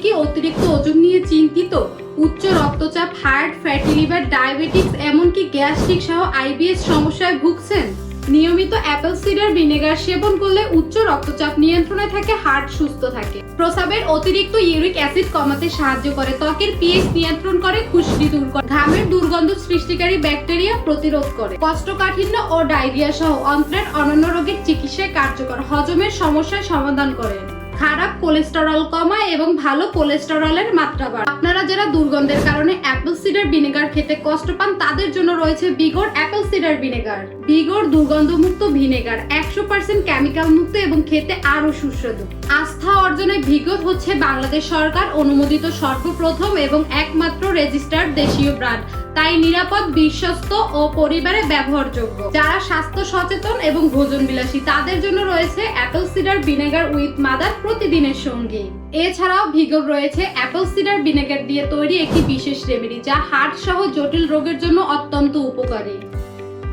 কি অতিরিক্ত ওজন নিয়ে চিন্তিত? উচ্চ রক্তচাপ, হার্ট, ফ্যাটি লিভার, ডায়াবেটিক্স এমনকি গ্যাস্ট্রিক সহ আইবিএস সমস্যায় ভুগছেন? নিয়মিত অ্যাপেল সিডার ভিনেগার সেবন করলে উচ্চ রক্তচাপ নিয়ন্ত্রণে থাকে, হার্ট সুস্থ থাকে। প্রস্রাবের অতিরিক্ত ইউরিক অ্যাসিড কমাতে সাহায্য করে, ত্বকের পিএইচ নিয়ন্ত্রণ করে, খুশকি দূর করে, ঘামের দুর্গন্ধ সৃষ্টিকারী ব্যাকটেরিয়া প্রতিরোধ করে, কোষ্ঠকাঠিন্য ও ডায়রিয়া সহ অন্ত্রের অন্যান্য রোগের চিকিৎসায় কার্যকর, হজমের সমস্যার সমাধান করে, খারাপ কোলেস্টেরল কমায় এবং ভালো কোলেস্টেরলের মাত্রা বাড়ায়। আপনারা যারা দুর্গন্ধের কারণে অ্যাপেল সিডার ভিনেগার খেতে কষ্ট পান তাদের জন্য রয়েছে বিগর অ্যাপেল সিডার ভিনেগার। বিগর দুর্গন্ধমুক্ত ভিনেগার, 100% কেমিক্যাল মুক্ত এবং খেতে আরো সুস্বাদু। আস্থা অর্জনে বিগর হচ্ছে বাংলাদেশ সরকার অনুমোদিত সর্বপ্রথম এবং একমাত্র রেজিস্টার্ড দেশীয় ব্র্যান্ড, তাই নিরাপদ, বিশ্বস্ত ও পরিবারে ব্যবহারযোগ্য। যারা স্বাস্থ্য সচেতন এবং ভোজন বিলাসী তাদের জন্য রয়েছে Apple cider vinegar with mother, প্রতিদিনের সঙ্গী। এছাড়াও ভিগর রয়েছে অ্যাপেল সিডার ভিনেগার দিয়ে তৈরি একটি বিশেষ রেমেডি, যা হার্ট সহ জটিল রোগের জন্য অত্যন্ত